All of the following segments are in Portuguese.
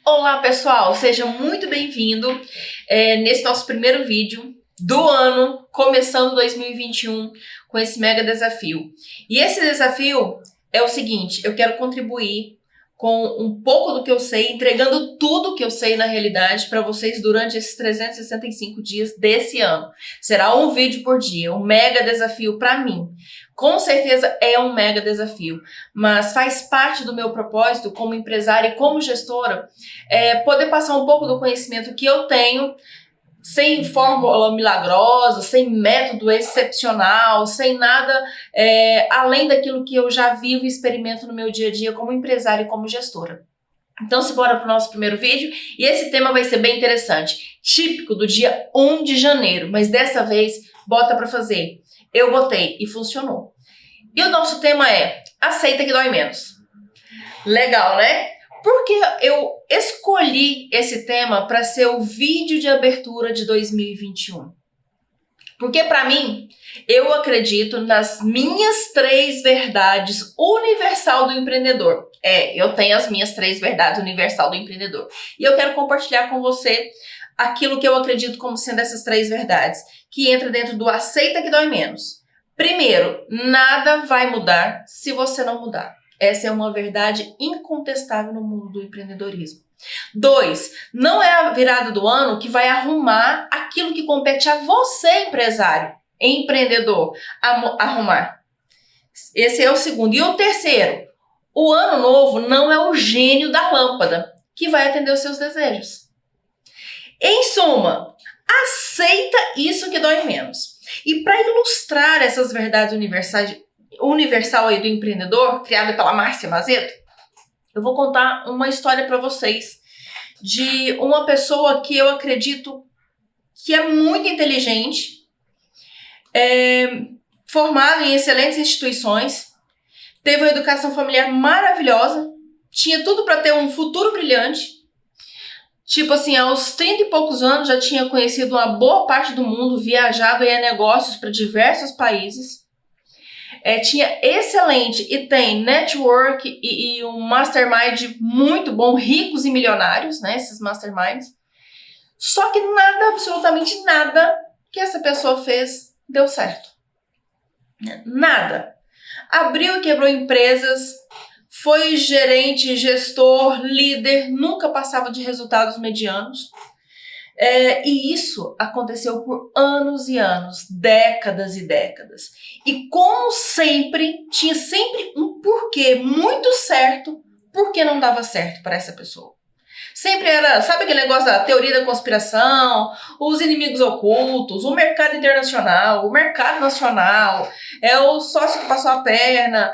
Olá pessoal, seja muito bem-vindo nesse nosso primeiro vídeo do ano, começando 2021 com esse mega desafio. E esse desafio é o seguinte: eu quero contribuir com um pouco do que eu sei, entregando tudo que eu sei na realidade para vocês durante esses 365 dias desse ano. Será um vídeo por dia, um mega desafio para mim. Com certeza é um mega desafio, mas faz parte do meu propósito como empresária e como gestora poder passar um pouco do conhecimento que eu tenho, sem fórmula milagrosa, sem método excepcional, sem nada além daquilo que eu já vivo e experimento no meu dia a dia como empresária e como gestora. Então, bora para o nosso primeiro vídeo, e esse tema vai ser bem interessante, típico do dia 1 de janeiro, mas dessa vez, bota para fazer. Eu botei e funcionou. E o nosso tema é aceita que dói menos. Legal, né? Porque eu escolhi esse tema para ser o vídeo de abertura de 2021. Porque para mim, eu acredito nas minhas 3 verdades universal do empreendedor. Eu tenho as minhas 3 verdades universal do empreendedor. E eu quero compartilhar com você aquilo que eu acredito como sendo essas 3 verdades, que entra dentro do aceita que dói menos. Primeiro, nada vai mudar se você não mudar. Essa é uma verdade incontestável no mundo do empreendedorismo. 2, não é a virada do ano que vai arrumar aquilo que compete a você, empresário, empreendedor, arrumar. Esse é o segundo. E o terceiro, o ano novo não é o gênio da lâmpada que vai atender os seus desejos. Em suma, aceita isso que dói menos. E para ilustrar essas verdades universal aí do empreendedor, criada pela Márcia Mazeto, eu vou contar uma história para vocês de uma pessoa que eu acredito que é muito inteligente, formada em excelentes instituições, teve uma educação familiar maravilhosa, tinha tudo para ter um futuro brilhante. Tipo assim, aos 30 e poucos anos já tinha conhecido uma boa parte do mundo, viajado em negócios para diversos países. Tinha excelente e tem network e um mastermind muito bom, ricos e milionários, né? Esses masterminds. Só que nada, absolutamente nada que essa pessoa fez deu certo. Nada. Abriu e quebrou empresas, foi gerente, gestor, líder, nunca passava de resultados medianos. E isso aconteceu por anos e anos, décadas e décadas. E como sempre, tinha sempre um porquê muito certo porque não dava certo para essa pessoa. Sempre era, sabe aquele negócio da teoria da conspiração, os inimigos ocultos, o mercado internacional, o mercado nacional, o sócio que passou a perna,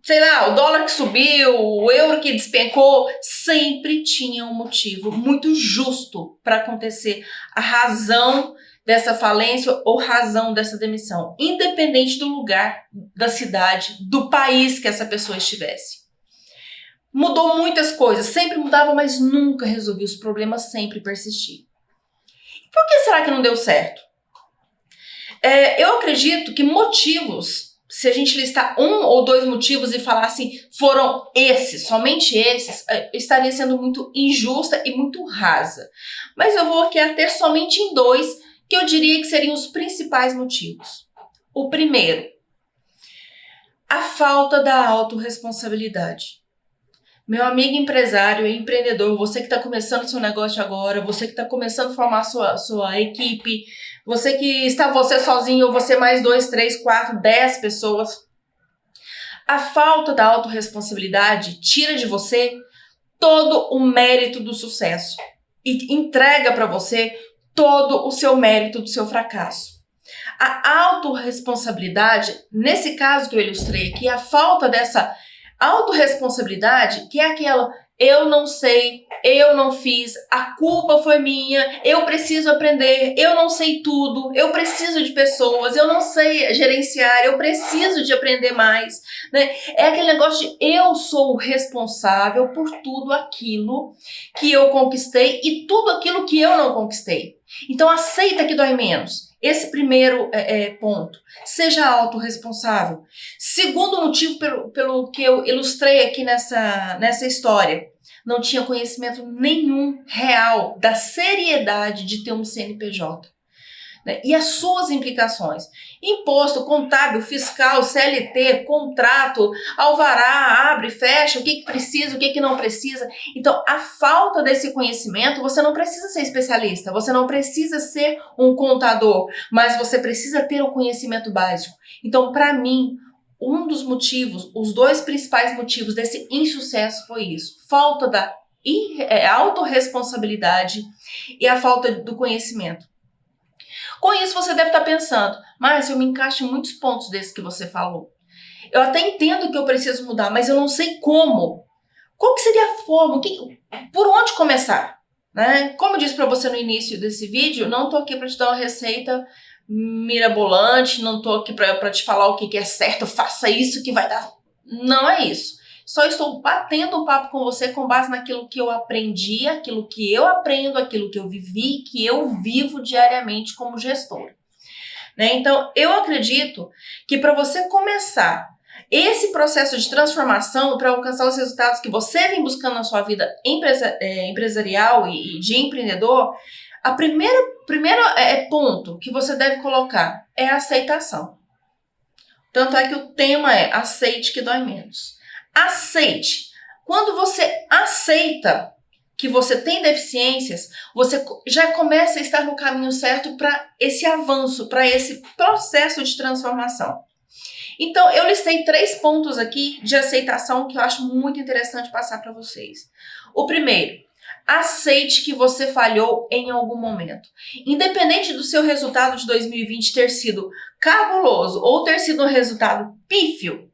sei lá, o dólar que subiu, o euro que despencou. Sempre tinha um motivo muito justo para acontecer a razão dessa falência ou razão dessa demissão, independente do lugar, da cidade, do país que essa pessoa estivesse. Mudou muitas coisas, sempre mudava, mas nunca resolvia os problemas, sempre persistia. Por que será que não deu certo? Eu acredito que motivos, se a gente listar 1 ou 2 motivos e falar assim, foram esses, somente esses, estaria sendo muito injusta e muito rasa. Mas eu vou aqui ater somente em 2, que eu diria que seriam os principais motivos. O primeiro, a falta da autorresponsabilidade. Meu amigo empresário e empreendedor, você que está começando seu negócio agora, você que está começando a formar sua equipe, você sozinho ou você mais 2, 3, 4, 10 pessoas. A falta da autorresponsabilidade tira de você todo o mérito do sucesso e entrega para você todo o seu mérito do seu fracasso. A autorresponsabilidade, nesse caso que eu ilustrei aqui, a falta dessa autorresponsabilidade, que é aquela, eu não sei, eu não fiz, a culpa foi minha, eu preciso aprender, eu não sei tudo, eu preciso de pessoas, eu não sei gerenciar, eu preciso de aprender mais, né? É aquele negócio de eu sou o responsável por tudo aquilo que eu conquistei e tudo aquilo que eu não conquistei. Então aceita que dói menos. Esse primeiro ponto. Seja autorresponsável. Segundo motivo pelo que eu ilustrei aqui nessa história. Não tinha conhecimento nenhum real da seriedade de ter um CNPJ. Né? E as suas implicações. Imposto, contábil, fiscal, CLT, contrato, alvará, abre, fecha, o que precisa, o que não precisa. Então, a falta desse conhecimento, você não precisa ser especialista, você não precisa ser um contador, mas você precisa ter o conhecimento básico. Então, para mim, um dos motivos, os dois principais motivos desse insucesso foi isso. Falta da autorresponsabilidade e a falta do conhecimento. Com isso, você deve estar pensando, mas eu me encaixo em muitos pontos desses que você falou. Eu até entendo que eu preciso mudar, mas eu não sei como. Qual que seria a forma? Por onde começar? Né? Como eu disse para você no início desse vídeo, não estou aqui para te dar uma receita mirabolante, não estou aqui para te falar o que é certo, faça isso que vai dar. Não é isso. Só estou batendo um papo com você com base naquilo que eu aprendi, aquilo que eu aprendo, aquilo que eu vivi, que eu vivo diariamente como gestora. Né? Então, eu acredito que para você começar esse processo de transformação, para alcançar os resultados que você vem buscando na sua vida empresarial e de empreendedor, o primeiro ponto que você deve colocar é a aceitação. Tanto é que o tema é aceite que dói menos. Aceite. Quando você aceita que você tem deficiências, você já começa a estar no caminho certo para esse avanço, para esse processo de transformação. Então, eu listei 3 pontos aqui de aceitação que eu acho muito interessante passar para vocês. O primeiro, aceite que você falhou em algum momento. Independente do seu resultado de 2020 ter sido cabuloso ou ter sido um resultado pífio,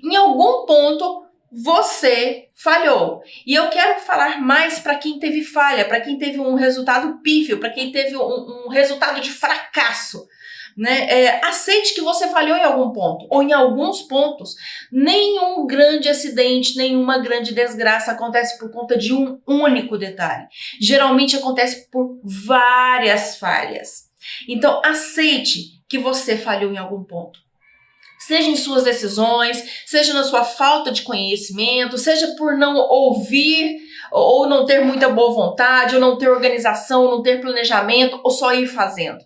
em algum ponto você falhou. E eu quero falar mais para quem teve falha, para quem teve um resultado pífio, para quem teve um resultado de fracasso. Né? Aceite que você falhou em algum ponto, ou em alguns pontos. Nenhum grande acidente, nenhuma grande desgraça acontece por conta de um único detalhe. Geralmente acontece por várias falhas. Então, aceite que você falhou em algum ponto. Seja em suas decisões, seja na sua falta de conhecimento, seja por não ouvir ou não ter muita boa vontade, ou não ter organização, ou não ter planejamento, ou só ir fazendo.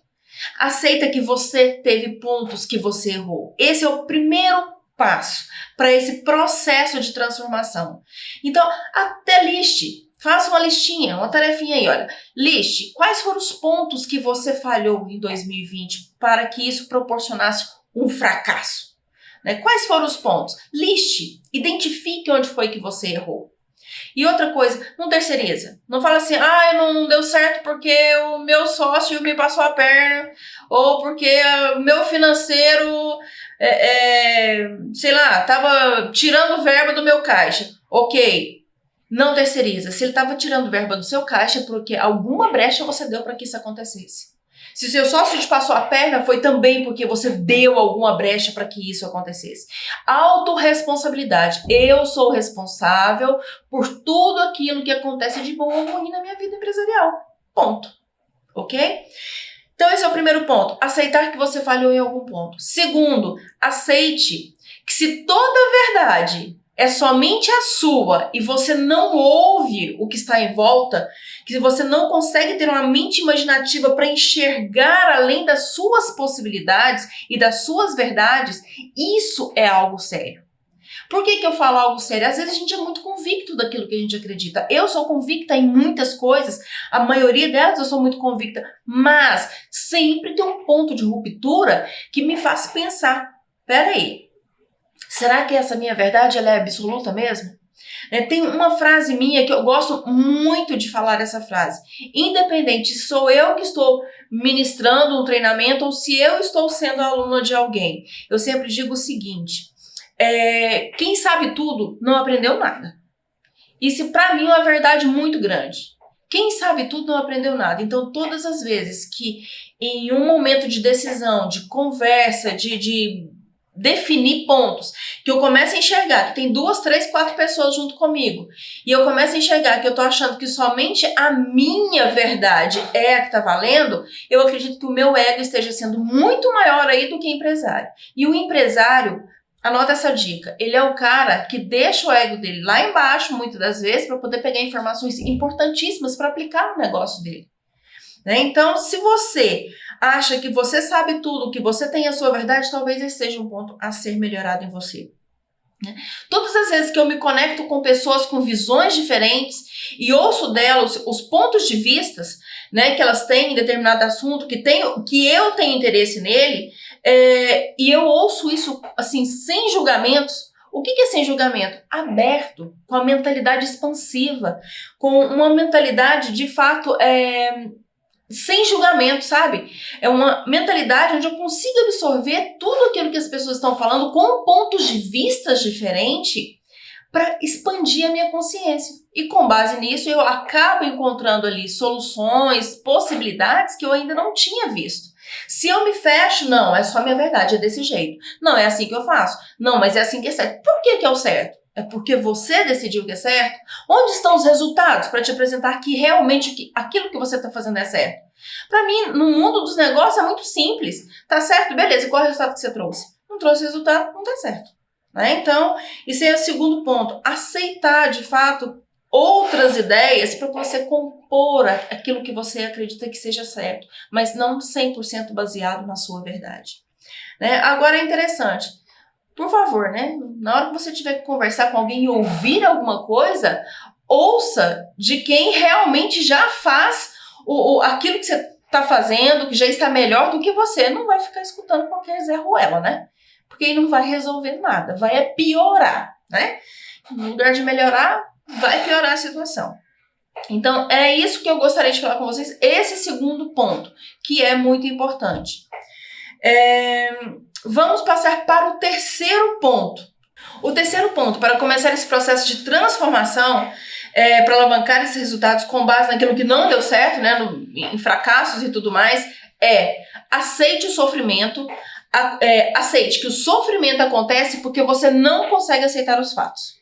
Aceita que você teve pontos que você errou. Esse é o primeiro passo para esse processo de transformação. Então, até liste. Faça uma listinha, uma tarefinha aí, olha. Liste quais foram os pontos que você falhou em 2020 para que isso proporcionasse um fracasso. Né? Quais foram os pontos? Liste, identifique onde foi que você errou. E outra coisa, não terceiriza. Não fala assim, não deu certo porque o meu sócio me passou a perna, ou porque o meu financeiro, sei lá, tava tirando verba do meu caixa. Ok, não terceiriza. Se ele tava tirando verba do seu caixa, porque alguma brecha você deu para que isso acontecesse. Se o seu sócio te passou a perna, foi também porque você deu alguma brecha para que isso acontecesse. Autorresponsabilidade. Eu sou responsável por tudo aquilo que acontece de bom ou ruim na minha vida empresarial. Ponto. Ok? Então esse é o primeiro ponto. Aceitar que você falhou em algum ponto. Segundo, aceite que se toda a verdade é somente a sua e você não ouve o que está em volta, que você não consegue ter uma mente imaginativa para enxergar além das suas possibilidades e das suas verdades, isso é algo sério. Por que eu falo algo sério? Às vezes a gente é muito convicto daquilo que a gente acredita. Eu sou convicta em muitas coisas, a maioria delas eu sou muito convicta, mas sempre tem um ponto de ruptura que me faz pensar, peraí, será que essa minha verdade ela é absoluta mesmo? Tem uma frase minha que eu gosto muito de falar essa frase. Independente se sou eu que estou ministrando um treinamento ou se eu estou sendo aluna de alguém, eu sempre digo o seguinte, quem sabe tudo não aprendeu nada. Isso para mim é uma verdade muito grande. Quem sabe tudo não aprendeu nada. Então todas as vezes que em um momento de decisão, de conversa, de definir pontos, que eu começo a enxergar que tem 2, 3, 4 pessoas junto comigo, e eu começo a enxergar que eu tô achando que somente a minha verdade é a que tá valendo, eu acredito que o meu ego esteja sendo muito maior aí do que empresário. E o empresário, anota essa dica, ele é o cara que deixa o ego dele lá embaixo, muitas das vezes, para poder pegar informações importantíssimas para aplicar no negócio dele. Né? Então, se você acha que você sabe tudo, que você tem a sua verdade, talvez esse seja um ponto a ser melhorado em você. Né? Todas as vezes que eu me conecto com pessoas com visões diferentes e ouço delas os pontos de vistas, né, que elas têm em determinado assunto, que eu tenho interesse nele, e eu ouço isso assim, sem julgamentos. O que é sem julgamento? Aberto, com a mentalidade expansiva, com uma mentalidade de fato sem julgamento, sabe? É uma mentalidade onde eu consigo absorver tudo aquilo que as pessoas estão falando com pontos de vistas diferentes para expandir a minha consciência. E com base nisso, eu acabo encontrando ali soluções, possibilidades que eu ainda não tinha visto. Se eu me fecho, não, é só minha verdade, é desse jeito. Não, é assim que eu faço. Não, mas é assim que é certo. Por que é o certo? É porque você decidiu que é certo? Onde estão os resultados para te apresentar que realmente aquilo que você está fazendo é certo? Para mim, no mundo dos negócios é muito simples. Tá certo? Beleza, e qual é o resultado que você trouxe? Não trouxe resultado, não tá certo. Né? Então, isso é o segundo ponto. Aceitar, de fato, outras ideias para você compor aquilo que você acredita que seja certo, mas não 100% baseado na sua verdade. Né? Agora é interessante. Por favor, né? Na hora que você tiver que conversar com alguém e ouvir alguma coisa, ouça de quem realmente já faz aquilo que você está fazendo, que já está melhor do que você. Não vai ficar escutando qualquer Zé Ruela, né? Porque aí não vai resolver nada, vai piorar, né? No lugar de melhorar, vai piorar a situação. Então, é isso que eu gostaria de falar com vocês, esse segundo ponto, que é muito importante. Vamos passar para o terceiro ponto. O terceiro ponto, para começar esse processo de transformação, para alavancar esses resultados com base naquilo que não deu certo, né, em fracassos e tudo mais, aceite o sofrimento, aceite que o sofrimento acontece porque você não consegue aceitar os fatos.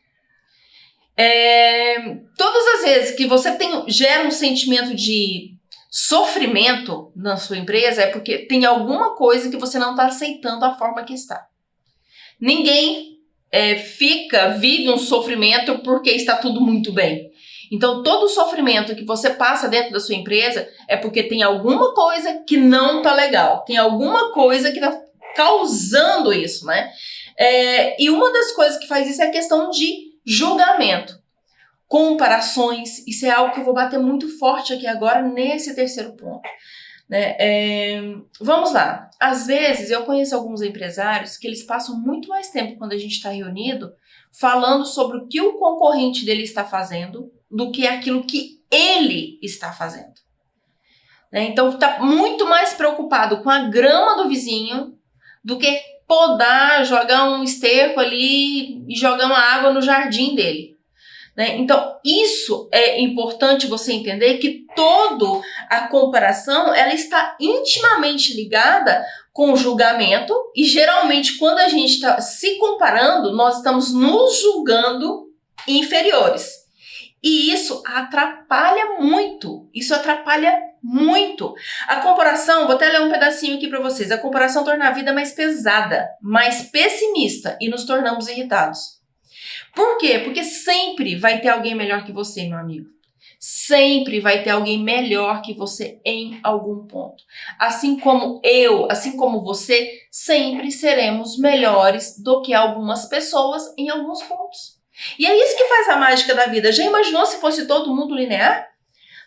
Todas as vezes que você gera um sentimento de sofrimento na sua empresa é porque tem alguma coisa que você não está aceitando a forma que está. Ninguém vive um sofrimento porque está tudo muito bem. Então, todo o sofrimento que você passa dentro da sua empresa é porque tem alguma coisa que não está legal. Tem alguma coisa que está causando isso, né? E uma das coisas que faz isso é a questão de julgamento. Comparações, isso é algo que eu vou bater muito forte aqui agora nesse terceiro ponto. Né? Vamos lá, às vezes eu conheço alguns empresários que eles passam muito mais tempo quando a gente está reunido falando sobre o que o concorrente dele está fazendo do que aquilo que ele está fazendo. Né? Então está muito mais preocupado com a grama do vizinho do que podar, jogar um esterco ali e jogar uma água no jardim dele. Né? Então, isso é importante você entender que toda a comparação ela está intimamente ligada com o julgamento e geralmente quando a gente está se comparando, nós estamos nos julgando inferiores. E isso atrapalha muito, A comparação, vou até ler um pedacinho aqui para vocês, a comparação torna a vida mais pesada, mais pessimista e nos tornamos irritados. Por quê? Porque sempre vai ter alguém melhor que você, meu amigo. Sempre vai ter alguém melhor que você em algum ponto. Assim como eu, assim como você, sempre seremos melhores do que algumas pessoas em alguns pontos. E é isso que faz a mágica da vida. Já imaginou se fosse todo mundo linear?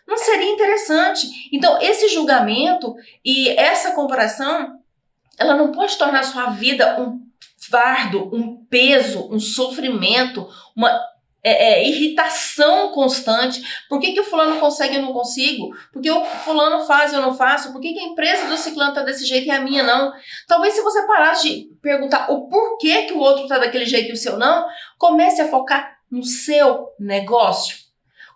Não seria interessante? Então, esse julgamento e essa comparação, ela não pode tornar a sua vida um fardo, um peso, um sofrimento, uma irritação constante. Por que o fulano consegue e eu não consigo? Por que o fulano faz e eu não faço? Por que a empresa do ciclano tá desse jeito e a minha não? Talvez se você parasse de perguntar o porquê que o outro tá daquele jeito e o seu não, comece a focar no seu negócio.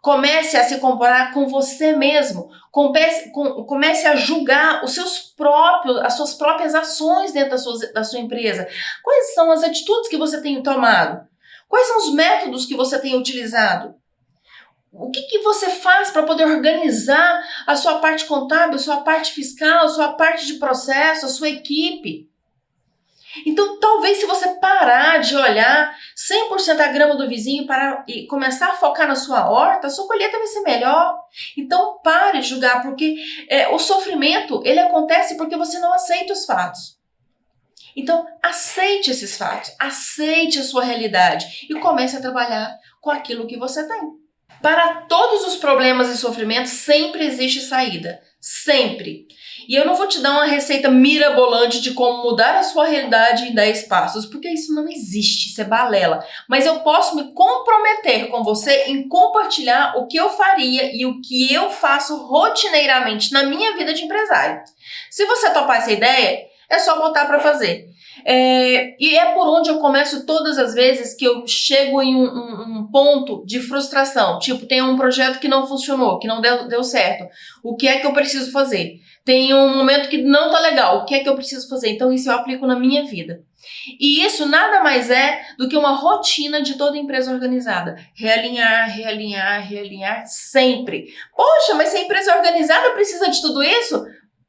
Comece a se comparar com você mesmo. Comece a julgar as suas próprias ações dentro da sua empresa. Quais são as atitudes que você tem tomado? Quais são os métodos que você tem utilizado? O que você faz para poder organizar a sua parte contábil, a sua parte fiscal, a sua parte de processo, a sua equipe? Então, talvez se você parar de olhar 100% a grama do vizinho e começar a focar na sua horta, a sua colheita vai ser melhor. Então, pare de julgar, porque o sofrimento, ele acontece porque você não aceita os fatos. Então, aceite esses fatos, aceite a sua realidade e comece a trabalhar com aquilo que você tem. Para todos os problemas e sofrimentos, sempre existe saída. Sempre. E eu não vou te dar uma receita mirabolante de como mudar a sua realidade em 10 passos, porque isso não existe, isso é balela. Mas eu posso me comprometer com você em compartilhar o que eu faria e o que eu faço rotineiramente na minha vida de empresário. Se você topar essa ideia, é só botar para fazer. E é por onde eu começo todas as vezes que eu chego em um ponto de frustração. Tipo, tem um projeto que não funcionou, que não deu certo. O que é que eu preciso fazer? Tem um momento que não tá legal. O que é que eu preciso fazer? Então isso eu aplico na minha vida. E isso nada mais é do que uma rotina de toda empresa organizada. Realinhar, realinhar, realinhar sempre. Poxa, mas se a empresa organizada precisa de tudo isso?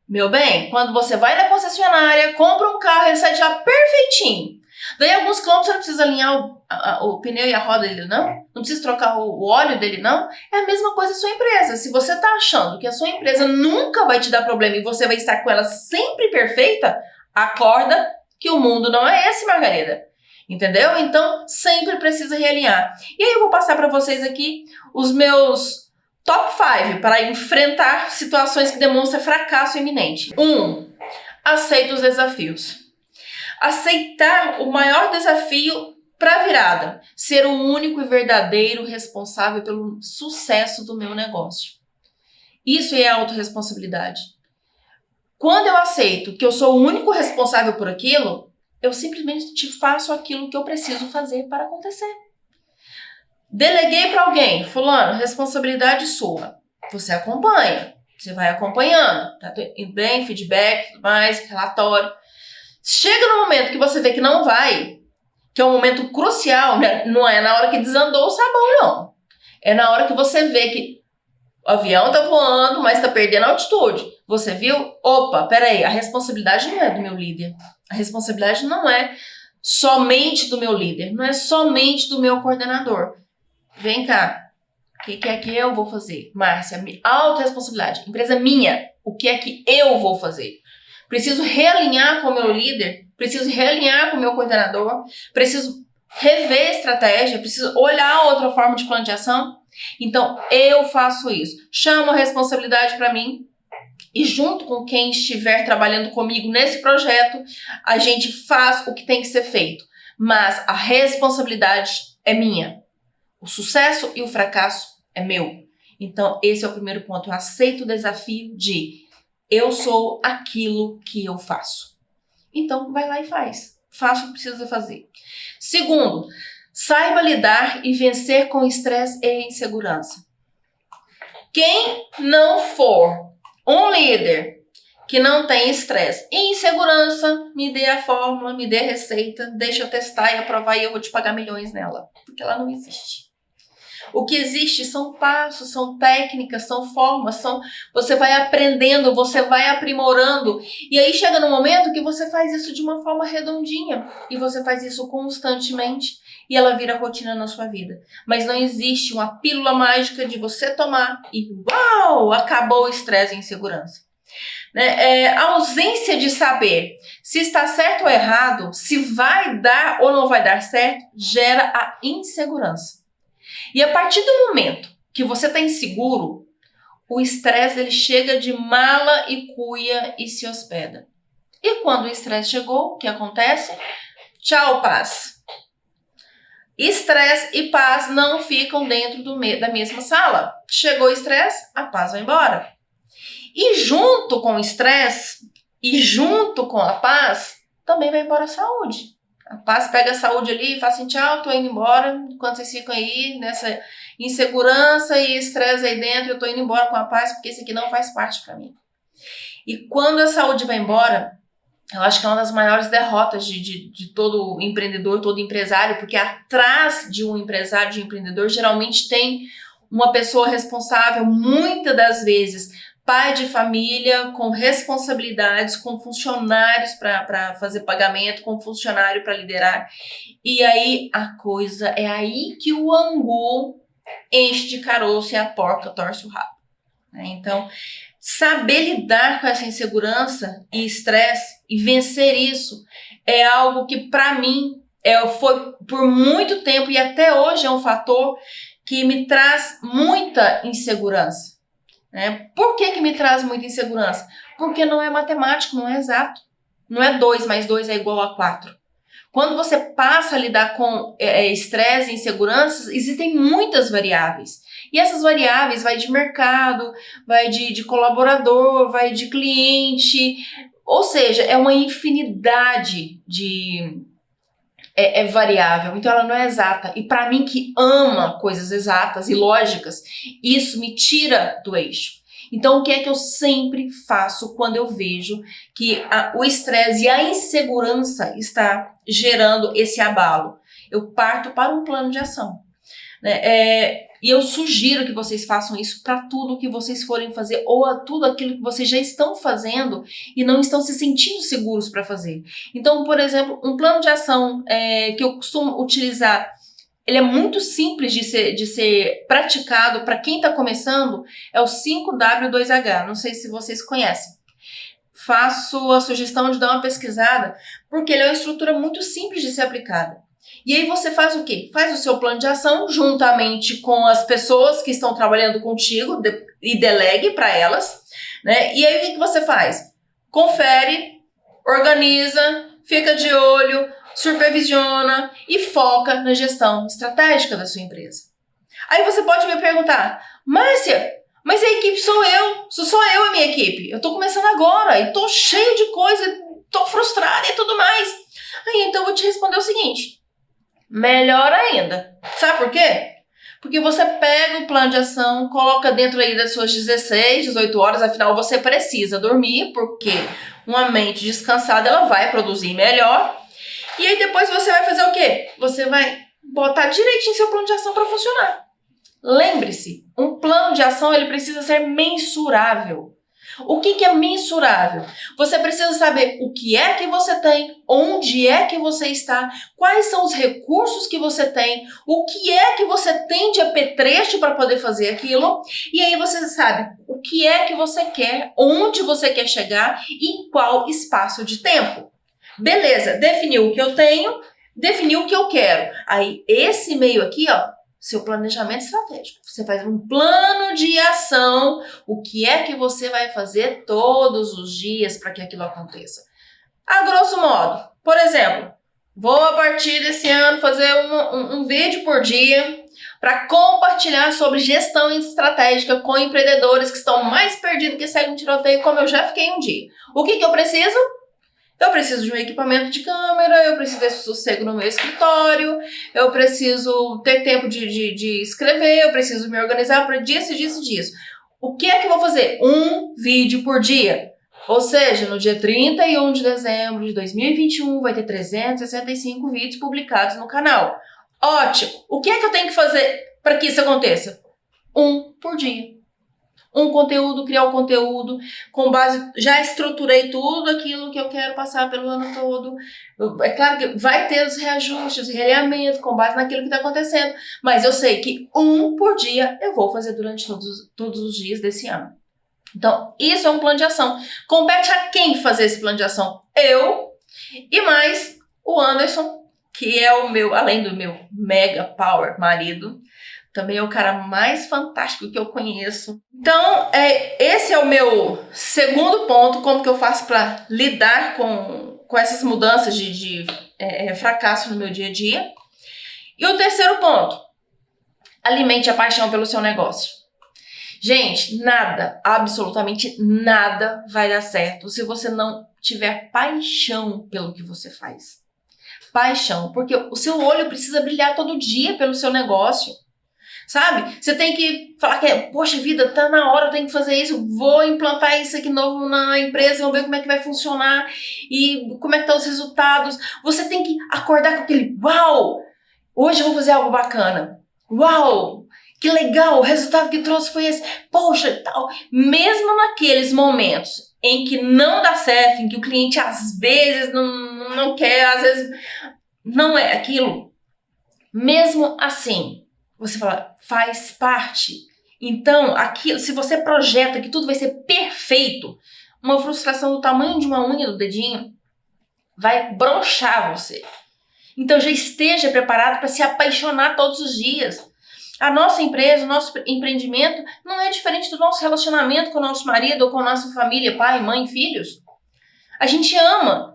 Meu bem, quando você vai na concessionária, compra um carro, ele sai de lá perfeitinho. Daí alguns quilômetros você não precisa alinhar o pneu e a roda dele, não. Não precisa trocar o óleo dele, não. É a mesma coisa a sua empresa. Se você está achando que a sua empresa nunca vai te dar problema e você vai estar com ela sempre perfeita, acorda que o mundo não é esse, Margarida. Entendeu? Então, sempre precisa realinhar. E aí eu vou passar para vocês aqui os meus top 5 para enfrentar situações que demonstram fracasso iminente. 1. Aceita os desafios. Aceitar o maior desafio para a virada. Ser o único e verdadeiro responsável pelo sucesso do meu negócio. Isso é autorresponsabilidade. Quando eu aceito que eu sou o único responsável por aquilo, eu simplesmente faço aquilo que eu preciso fazer para acontecer. Deleguei para alguém, fulano, responsabilidade sua. Você acompanha, você vai acompanhando, tá indo bem, feedback, tudo mais, relatório. Chega no momento que você vê que não vai, que é um momento crucial, né? Não é na hora que desandou o sabão, não. É na hora que você vê que o avião tá voando, mas tá perdendo altitude. Você viu? Opa, peraí, a responsabilidade não é do meu líder. A responsabilidade não é somente do meu líder, não é somente do meu coordenador. Vem cá, o que é que eu vou fazer? Márcia, autorresponsabilidade, empresa minha, o que é que eu vou fazer? Preciso realinhar com o meu líder, preciso realinhar com o meu coordenador, preciso rever a estratégia, preciso olhar outra forma de plano de ação. Então, eu faço isso. Chamo a responsabilidade para mim e junto com quem estiver trabalhando comigo nesse projeto, a gente faz o que tem que ser feito. Mas a responsabilidade é minha. O sucesso e o fracasso é meu. Então, esse é o primeiro ponto. Eu aceito o desafio de eu sou aquilo que eu faço. Então, vai lá e faz. Faça o que precisa fazer. Segundo, saiba lidar e vencer com estresse e insegurança. Quem não for um líder que não tem estresse e insegurança, me dê a fórmula, me dê a receita, deixa eu testar e aprovar e eu vou te pagar milhões nela. Porque ela não existe. O que existe são passos, são técnicas, são formas, você vai aprendendo, você vai aprimorando. E aí chega no momento que você faz isso de uma forma redondinha. E você faz isso constantemente e ela vira rotina na sua vida. Mas não existe uma pílula mágica de você tomar e uau, acabou o estresse e a insegurança. A ausência de saber se está certo ou errado, se vai dar ou não vai dar certo, gera a insegurança. E a partir do momento que você está inseguro, o estresse ele chega de mala e cuia e se hospeda. E quando o estresse chegou, o que acontece? Tchau, paz. Estresse e paz não ficam dentro da mesma sala. Chegou o estresse, a paz vai embora. E junto com o estresse e junto com a paz, também vai embora a saúde. A paz pega a saúde ali e fala assim, tchau, tô indo embora. Enquanto vocês ficam aí nessa insegurança e estresse aí dentro, eu tô indo embora com a paz, porque isso aqui não faz parte pra mim. E quando a saúde vai embora, eu acho que é uma das maiores derrotas de todo empreendedor, todo empresário, porque atrás de um empresário, de um empreendedor, geralmente tem uma pessoa responsável, muitas das vezes, pai de família, com responsabilidades, com funcionários para fazer pagamento, com funcionário para liderar. E aí a coisa, é aí que o angu enche de caroço e a porca torce o rabo. Né? Então, saber lidar com essa insegurança e estresse e vencer isso é algo que, para mim, foi por muito tempo e até hoje é um fator que me traz muita insegurança. Né? Por que me traz muita insegurança? Porque não é matemático, não é exato. Não é 2 mais 2 é igual a 4. Quando você passa a lidar com estresse e inseguranças, existem muitas variáveis. E essas variáveis vai de mercado, vai de colaborador, vai de cliente. Ou seja, é uma infinidade de variável. Então ela não é exata. E para mim que ama coisas exatas e lógicas, isso me tira do eixo. Então, o que é que eu sempre faço quando eu vejo que o estresse e a insegurança está gerando esse abalo? Eu parto para um plano de ação. Né? E eu sugiro que vocês façam isso para tudo que vocês forem fazer ou a tudo aquilo que vocês já estão fazendo e não estão se sentindo seguros para fazer. Então, por exemplo, um plano de ação que eu costumo utilizar, ele é muito simples de ser praticado para quem está começando, é o 5W2H. Não sei se vocês conhecem. Faço a sugestão de dar uma pesquisada, porque ele é uma estrutura muito simples de ser aplicada. E aí você faz o quê? Faz o seu plano de ação juntamente com as pessoas que estão trabalhando contigo e delegue para elas. Né? E aí o que você faz? Confere, organiza, fica de olho, supervisiona e foca na gestão estratégica da sua empresa. Aí você pode me perguntar, Márcia, mas a equipe sou eu, sou só eu a minha equipe. Eu tô começando agora e tô cheio de coisa, tô frustrada e tudo mais. Aí então eu vou te responder o seguinte, melhor ainda. Sabe por quê? Porque você pega o plano de ação, coloca dentro aí das suas 16, 18 horas, afinal você precisa dormir, porque uma mente descansada ela vai produzir melhor. E aí depois você vai fazer o quê? Você vai botar direitinho seu plano de ação para funcionar. Lembre-se, um plano de ação ele precisa ser mensurável. O que é mensurável? Você precisa saber o que é que você tem, onde é que você está, quais são os recursos que você tem, o que é que você tem de apetrecho para poder fazer aquilo, e aí você sabe o que é que você quer, onde você quer chegar e em qual espaço de tempo. Beleza, definiu o que eu tenho, definiu o que eu quero. Aí esse meio aqui, ó, seu planejamento estratégico. Você faz um plano de ação, o que é que você vai fazer todos os dias para que aquilo aconteça. A grosso modo, por exemplo, vou a partir desse ano fazer um vídeo por dia para compartilhar sobre gestão estratégica com empreendedores que estão mais perdidos que seguem um tiroteio, como eu já fiquei um dia. O que eu preciso? Eu preciso de um equipamento de câmera, eu preciso ter sossego no meu escritório, eu preciso ter tempo de escrever, eu preciso me organizar para disso. O que é que eu vou fazer? Um vídeo por dia. Ou seja, no dia 31 de dezembro de 2021 vai ter 365 vídeos publicados no canal. Ótimo! O que é que eu tenho que fazer para que isso aconteça? Um por dia. Um conteúdo, criar um conteúdo com base, já estruturei tudo aquilo que eu quero passar pelo ano todo. É claro que vai ter os reajustes, realinhamento com base naquilo que está acontecendo, mas eu sei que um por dia eu vou fazer durante todos os dias desse ano. Então, isso é um plano de ação. Compete a quem fazer esse plano de ação? Eu e mais o Anderson, que é o meu, além do meu mega power marido, também é o cara mais fantástico que eu conheço. Então, esse é o meu segundo ponto, como que eu faço para lidar com essas mudanças de fracasso no meu dia a dia. E o terceiro ponto, alimente a paixão pelo seu negócio. Gente, nada, absolutamente nada vai dar certo se você não tiver paixão pelo que você faz. Paixão, porque o seu olho precisa brilhar todo dia pelo seu negócio. Sabe? Você tem que falar que, poxa vida, tá na hora, eu tenho que fazer isso, vou implantar isso aqui novo na empresa, vamos ver como é que vai funcionar e como é que estão os resultados. Você tem que acordar com aquele, uau, hoje eu vou fazer algo bacana. Uau, que legal, o resultado que trouxe foi esse. Poxa, tal. Mesmo naqueles momentos em que não dá certo, em que o cliente às vezes não quer, às vezes não é aquilo, mesmo assim, você fala, faz parte. Então, aqui, se você projeta que tudo vai ser perfeito, uma frustração do tamanho de uma unha do dedinho vai broxar você. Então, já esteja preparado para se apaixonar todos os dias. A nossa empresa, o nosso empreendimento não é diferente do nosso relacionamento com o nosso marido ou com a nossa família, pai, mãe, filhos. A gente ama.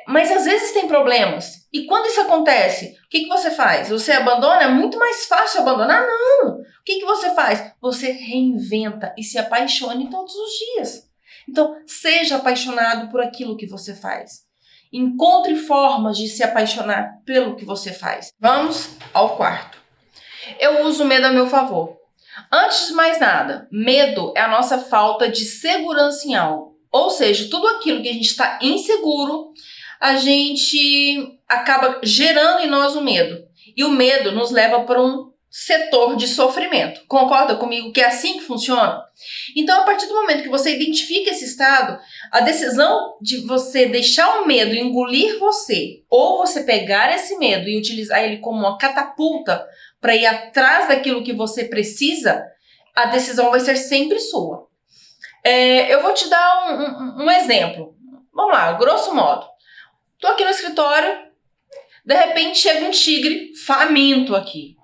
Mas às vezes tem problemas. E quando isso acontece, o que você faz? Você abandona? É muito mais fácil abandonar? Não! O que você faz? Você reinventa e se apaixone todos os dias. Então, seja apaixonado por aquilo que você faz. Encontre formas de se apaixonar pelo que você faz. Vamos ao quarto. Eu uso o medo a meu favor. Antes de mais nada, medo é a nossa falta de segurança em algo. Ou seja, tudo aquilo que a gente está inseguro, a gente acaba gerando em nós o medo. E o medo nos leva para um setor de sofrimento. Concorda comigo que é assim que funciona? Então, a partir do momento que você identifica esse estado, a decisão de você deixar o medo engolir você, ou você pegar esse medo e utilizar ele como uma catapulta para ir atrás daquilo que você precisa, a decisão vai ser sempre sua. Eu vou te dar um exemplo. Vamos lá, grosso modo. Tô aqui no escritório, de repente chega um tigre faminto aqui.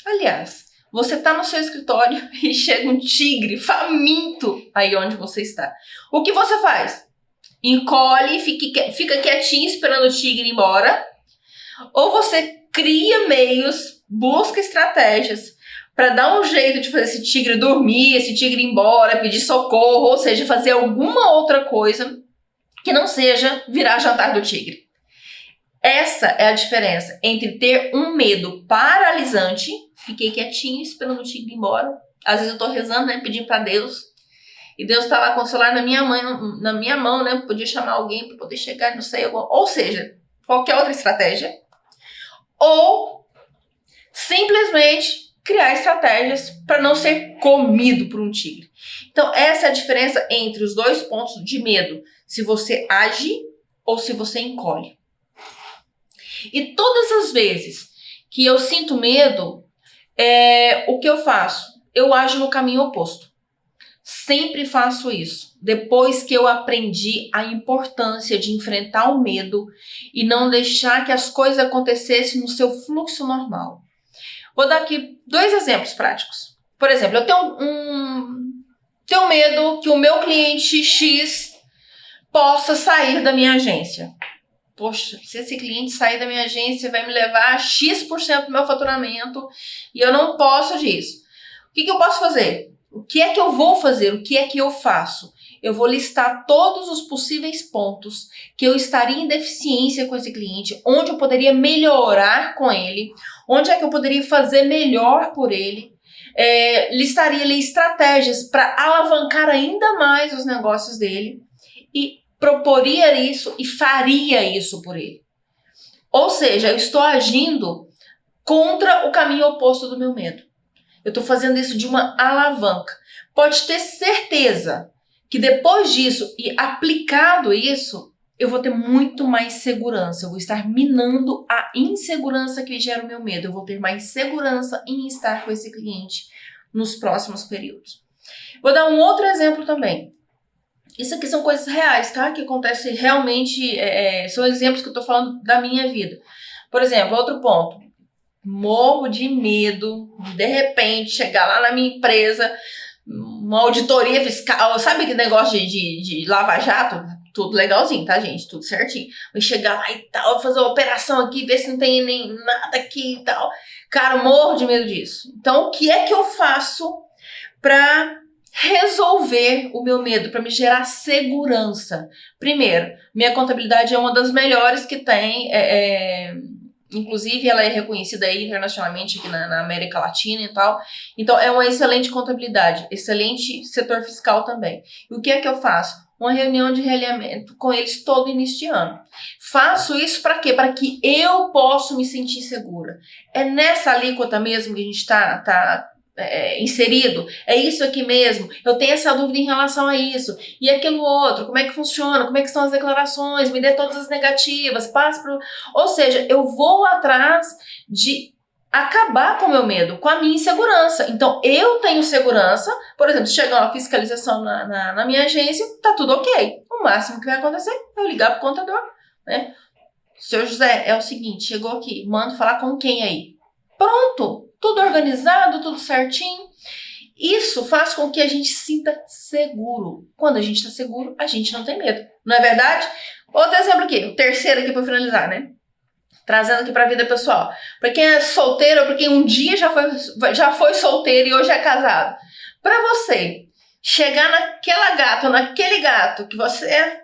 Aliás, você tá no seu escritório e chega um tigre faminto aí onde você está. O que você faz? Encolhe, fica quietinho esperando o tigre ir embora? Ou você cria meios, busca estratégias para dar um jeito de fazer esse tigre dormir, esse tigre ir embora, pedir socorro, ou seja, fazer alguma outra coisa que não seja virar jantar do tigre. Essa é a diferença entre ter um medo paralisante, fiquei quietinho esperando o tigre ir embora, às vezes eu tô rezando, né, pedindo para Deus, e Deus tá lá com o celular na minha mão, né, podia chamar alguém para poder chegar, não sei, ou seja, qualquer outra estratégia, ou simplesmente criar estratégias para não ser comido por um tigre. Então, essa é a diferença entre os dois pontos de medo. Se você age ou se você encolhe. E todas as vezes que eu sinto medo, o que eu faço? Eu ajo no caminho oposto. Sempre faço isso. Depois que eu aprendi a importância de enfrentar o medo e não deixar que as coisas acontecessem no seu fluxo normal. Vou dar aqui 2 exemplos práticos. Por exemplo, eu tenho medo que o meu cliente X possa sair da minha agência. Poxa, se esse cliente sair da minha agência vai me levar a X% do meu faturamento e eu não posso disso. O que eu posso fazer? O que é que eu vou fazer? O que é que eu faço? Eu vou listar todos os possíveis pontos que eu estaria em deficiência com esse cliente, onde eu poderia melhorar com ele, onde é que eu poderia fazer melhor por ele. Listaria ali estratégias para alavancar ainda mais os negócios dele e proporia isso e faria isso por ele. Ou seja, eu estou agindo contra o caminho oposto do meu medo. Eu estou fazendo isso de uma alavanca. Pode ter certeza que depois disso e aplicado isso, eu vou ter muito mais segurança. Eu vou estar minando a insegurança que gera o meu medo. Eu vou ter mais segurança em estar com esse cliente nos próximos períodos. Vou dar um outro exemplo também. Isso aqui são coisas reais, tá? Que acontecem realmente, são exemplos que eu tô falando da minha vida. Por exemplo, outro ponto. Morro de medo, de repente, chegar lá na minha empresa, uma auditoria fiscal, sabe aquele negócio de lava-jato? Tudo legalzinho, tá, gente? Tudo certinho. Vou chegar lá e tal, fazer uma operação aqui, ver se não tem nem nada aqui e tal. Cara, morro de medo disso. Então, o que é que eu faço pra resolver o meu medo, para me gerar segurança. Primeiro, minha contabilidade é uma das melhores que tem, inclusive ela é reconhecida aí internacionalmente aqui na América Latina e tal. Então é uma excelente contabilidade, excelente setor fiscal também. E o que é que eu faço? Uma reunião de realinhamento com eles todo início de ano. Faço isso para quê? Para que eu possa me sentir segura. É nessa alíquota mesmo que a gente está inserido, é isso aqui mesmo, eu tenho essa dúvida em relação a isso, e aquilo outro, como é que funciona, como é que são as declarações, me dê todas as negativas, passe pro... Ou seja, eu vou atrás de acabar com o meu medo, com a minha insegurança. Então, eu tenho segurança, por exemplo, se chegar uma fiscalização na minha agência, tá tudo ok. O máximo que vai acontecer é eu ligar pro contador, né? Seu José, é o seguinte, chegou aqui, manda falar com quem aí? Pronto! Tudo organizado, tudo certinho. Isso faz com que a gente se sinta seguro. Quando a gente está seguro, a gente não tem medo. Não é verdade? Outro exemplo aqui, o terceiro aqui para finalizar, né? Trazendo aqui para a vida pessoal. Para quem é solteiro ou para quem um dia já foi solteiro e hoje é casado. Para você chegar naquela gata ou naquele gato que você é,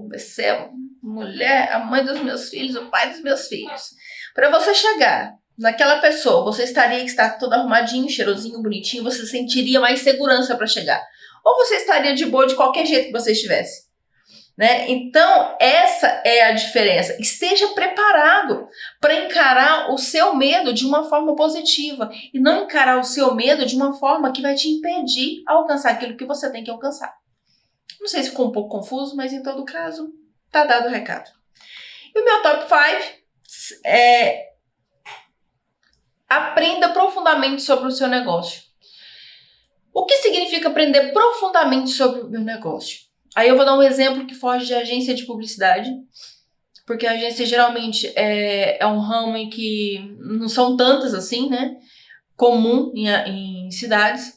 você é mulher, a mãe dos meus filhos, o pai dos meus filhos. Para você chegar naquela pessoa, você estaria que está todo arrumadinho, cheirosinho, bonitinho, você sentiria mais segurança para chegar. Ou você estaria de boa de qualquer jeito que você estivesse. Né? Então, essa é a diferença. Esteja preparado para encarar o seu medo de uma forma positiva e não encarar o seu medo de uma forma que vai te impedir a alcançar aquilo que você tem que alcançar. Não sei se ficou um pouco confuso, mas em todo caso, tá dado o recado. E o meu top 5 é: aprenda profundamente sobre o seu negócio. O que significa aprender profundamente sobre o meu negócio? Aí eu vou dar um exemplo que foge de agência de publicidade, porque a agência geralmente é um ramo em que não são tantas assim, né? Comum em cidades.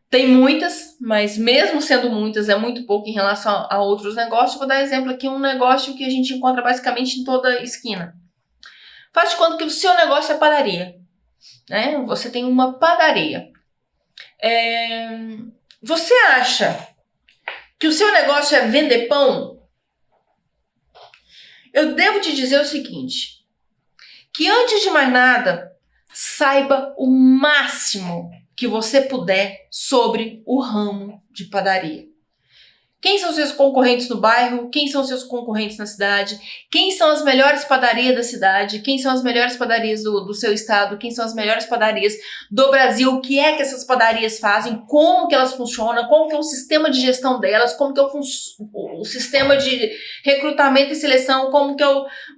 Tem muitas, mas mesmo sendo muitas, é muito pouco em relação a outros negócios. Vou dar exemplo aqui, um negócio que a gente encontra basicamente em toda esquina. Faz de conta que o seu negócio é padaria. Né? Você tem uma padaria. Você acha que o seu negócio é vender pão? Eu devo te dizer o seguinte, que antes de mais nada, saiba o máximo que você puder sobre o ramo de padaria. Quem são seus concorrentes no bairro? Quem são seus concorrentes na cidade? Quem são as melhores padarias da cidade? Quem são as melhores padarias do seu estado? Quem são as melhores padarias do Brasil? O que é que essas padarias fazem? Como que elas funcionam? Como que é o sistema de gestão delas? Como que é o sistema de recrutamento e seleção? Como que é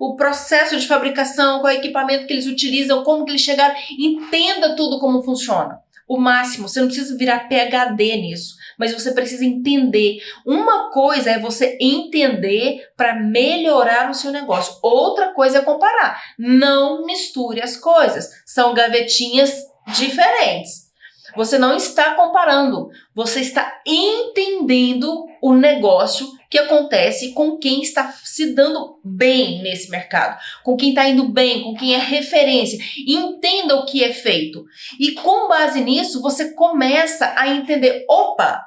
o processo de fabricação? Qual é o equipamento que eles utilizam? Como que eles chegaram? Entenda tudo como funciona. O máximo, você não precisa virar PhD nisso, mas você precisa entender. Uma coisa é você entender para melhorar o seu negócio. Outra coisa é comparar. Não misture as coisas. São gavetinhas diferentes. Você não está comparando. Você está entendendo o negócio que acontece com quem está se dando bem nesse mercado, com quem está indo bem, com quem é referência. Entenda o que é feito. E com base nisso, você começa a entender, opa,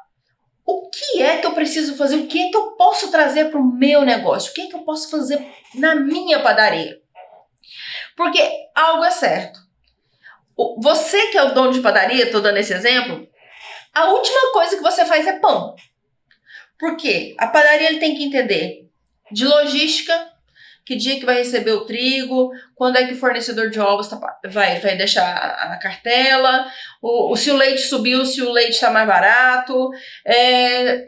o que é que eu preciso fazer? O que é que eu posso trazer para o meu negócio? O que é que eu posso fazer na minha padaria? Porque algo é certo. Você que é o dono de padaria, estou dando esse exemplo, a última coisa que você faz é pão. Por quê? A padaria ele tem que entender de logística, que dia que vai receber o trigo, quando é que o fornecedor de ovos vai deixar a cartela, se o leite subiu, se o leite está mais barato,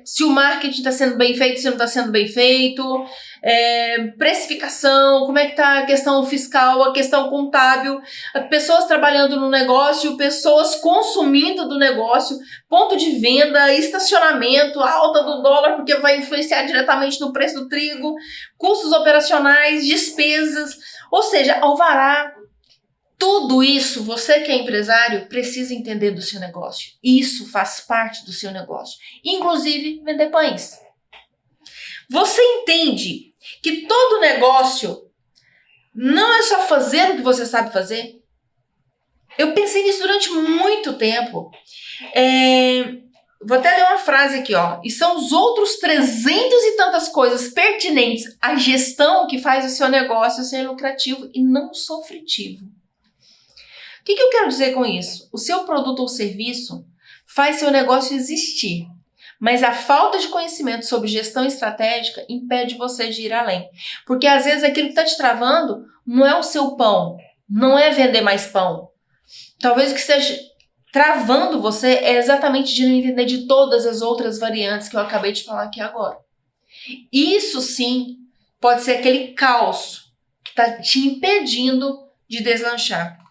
se o marketing está sendo bem feito, se não está sendo bem feito, precificação, como é que está a questão fiscal, a questão contábil, pessoas trabalhando no negócio, pessoas consumindo do negócio, ponto de venda, estacionamento, alta do dólar, porque vai influenciar diretamente no preço do trigo, custos operacionais, despesas, ou seja, alvará. Tudo isso, você que é empresário, precisa entender do seu negócio. Isso faz parte do seu negócio. Inclusive, vender pães. Você entende que todo negócio não é só fazer o que você sabe fazer? Eu pensei nisso durante muito tempo. Vou até ler uma frase aqui, ó. E são os outros 300 e tantas coisas pertinentes à gestão que faz o seu negócio ser lucrativo e não sofritivo. O que eu quero dizer com isso? O seu produto ou serviço faz seu negócio existir, mas a falta de conhecimento sobre gestão estratégica impede você de ir além. Porque às vezes aquilo que está te travando não é o seu pão, não é vender mais pão. Talvez o que esteja travando você é exatamente de não entender de todas as outras variantes que eu acabei de falar aqui agora. Isso sim pode ser aquele caos que está te impedindo de deslanchar.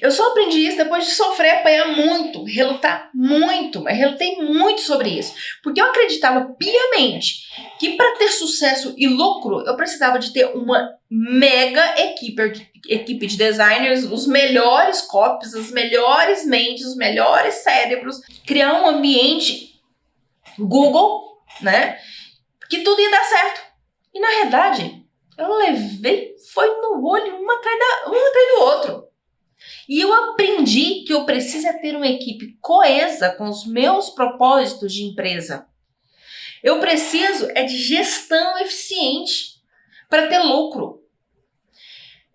Eu só aprendi isso depois de sofrer, apanhar muito, relutar muito, mas relutei muito sobre isso. Porque eu acreditava piamente que para ter sucesso e lucro, eu precisava de ter uma mega equipe de designers, os melhores copies, as melhores mentes, os melhores cérebros, criar um ambiente Google, né? Que tudo ia dar certo. E na verdade, eu levei, foi no olho, um atrás do outro. E eu aprendi que eu preciso ter uma equipe coesa com os meus propósitos de empresa. Eu preciso de gestão eficiente para ter lucro.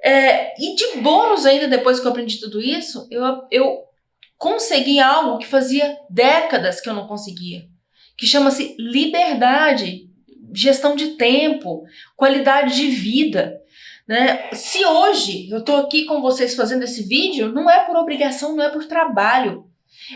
E de bônus ainda, depois que eu aprendi tudo isso, eu consegui algo que fazia décadas que eu não conseguia, que chama-se liberdade, gestão de tempo, qualidade de vida. Né? Se hoje eu estou aqui com vocês fazendo esse vídeo, não é por obrigação, não é por trabalho.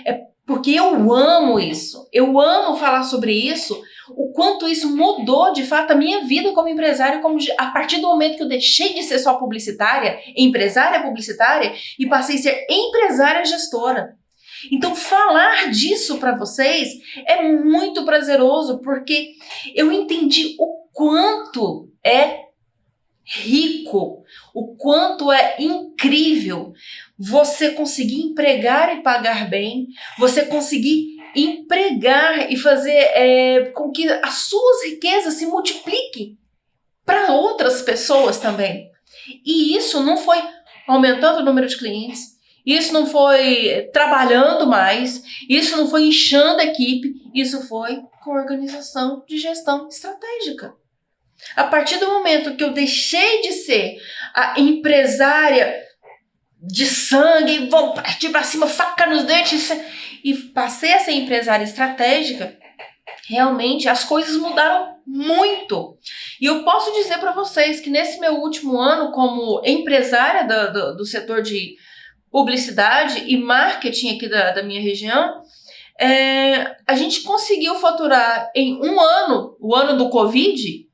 É porque eu amo isso. Eu amo falar sobre isso, o quanto isso mudou de fato a minha vida como empresária, a partir do momento que eu deixei de ser só publicitária, empresária publicitária, e passei a ser empresária gestora. Então falar disso para vocês é muito prazeroso, porque eu entendi o quanto é rico, o quanto é incrível você conseguir empregar e pagar bem, você conseguir empregar e fazer com que as suas riquezas se multipliquem para outras pessoas também. E isso não foi aumentando o número de clientes, isso não foi trabalhando mais, isso não foi inchando a equipe, isso foi com organização de gestão estratégica. A partir do momento que eu deixei de ser a empresária de sangue, vou partir para cima, faca nos dentes, e passei a ser empresária estratégica, realmente as coisas mudaram muito. E eu posso dizer para vocês que nesse meu último ano como empresária do setor de publicidade e marketing aqui da minha região, a gente conseguiu faturar em um ano, o ano do Covid,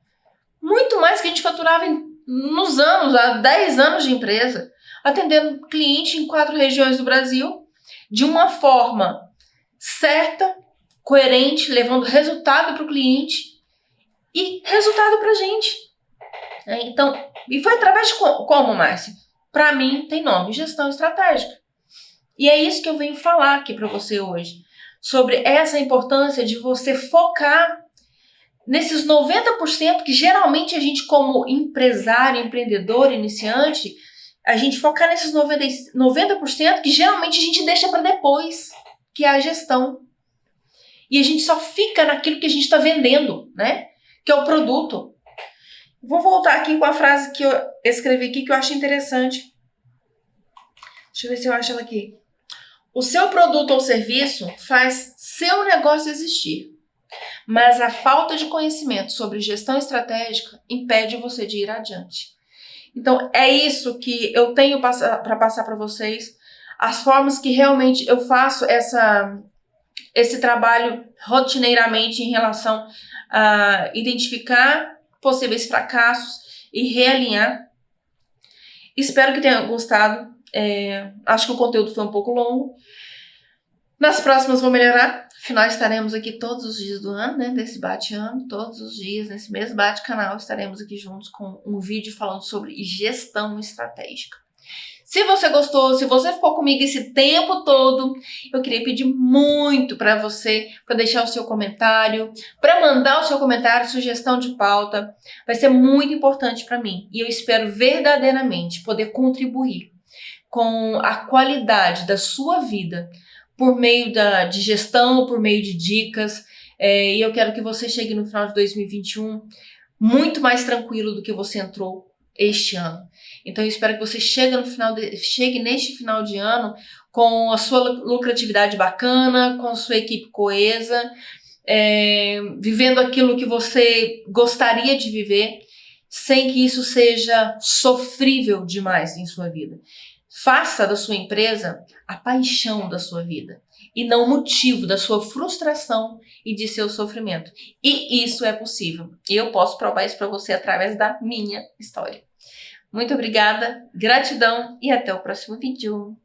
muito mais que a gente faturava nos anos, há 10 anos de empresa, atendendo cliente em 4 regiões do Brasil, de uma forma certa, coerente, levando resultado para o cliente e resultado para a gente. Então, e foi através de como, Márcia? Para mim, tem nome, gestão estratégica. E é isso que eu venho falar aqui para você hoje, sobre essa importância de você focar nesses 90% que geralmente a gente, como empresário, empreendedor, iniciante, a gente focar nesses 90% que geralmente a gente deixa para depois, que é a gestão. E a gente só fica naquilo que a gente está vendendo, né? Que é o produto. Vou voltar aqui com a frase que eu escrevi aqui, que eu acho interessante. Deixa eu ver se eu acho ela aqui. O seu produto ou serviço faz seu negócio existir, mas a falta de conhecimento sobre gestão estratégica impede você de ir adiante. Então, é isso que eu tenho para passar para vocês, as formas que realmente eu faço esse trabalho rotineiramente em relação a identificar possíveis fracassos e realinhar. Espero que tenha gostado. Acho que o conteúdo foi um pouco longo. Nas próximas vou melhorar. Afinal, estaremos aqui todos os dias do ano, né? Desse bate-ano, todos os dias, nesse mesmo bate-canal, estaremos aqui juntos com um vídeo falando sobre gestão estratégica. Se você gostou, se você ficou comigo esse tempo todo, eu queria pedir muito para você, para deixar o seu comentário, para mandar o seu comentário, sugestão de pauta. Vai ser muito importante para mim e eu espero verdadeiramente poder contribuir com a qualidade da sua vida por meio de gestão, por meio de dicas. E eu quero que você chegue no final de 2021 muito mais tranquilo do que você entrou este ano. Então eu espero que você chegue neste final de ano com a sua lucratividade bacana, com a sua equipe coesa, vivendo aquilo que você gostaria de viver, sem que isso seja sofrível demais em sua vida. Faça da sua empresa a paixão da sua vida e não o motivo da sua frustração e de seu sofrimento. E isso é possível. Eu posso provar isso para você através da minha história. Muito obrigada, gratidão e até o próximo vídeo.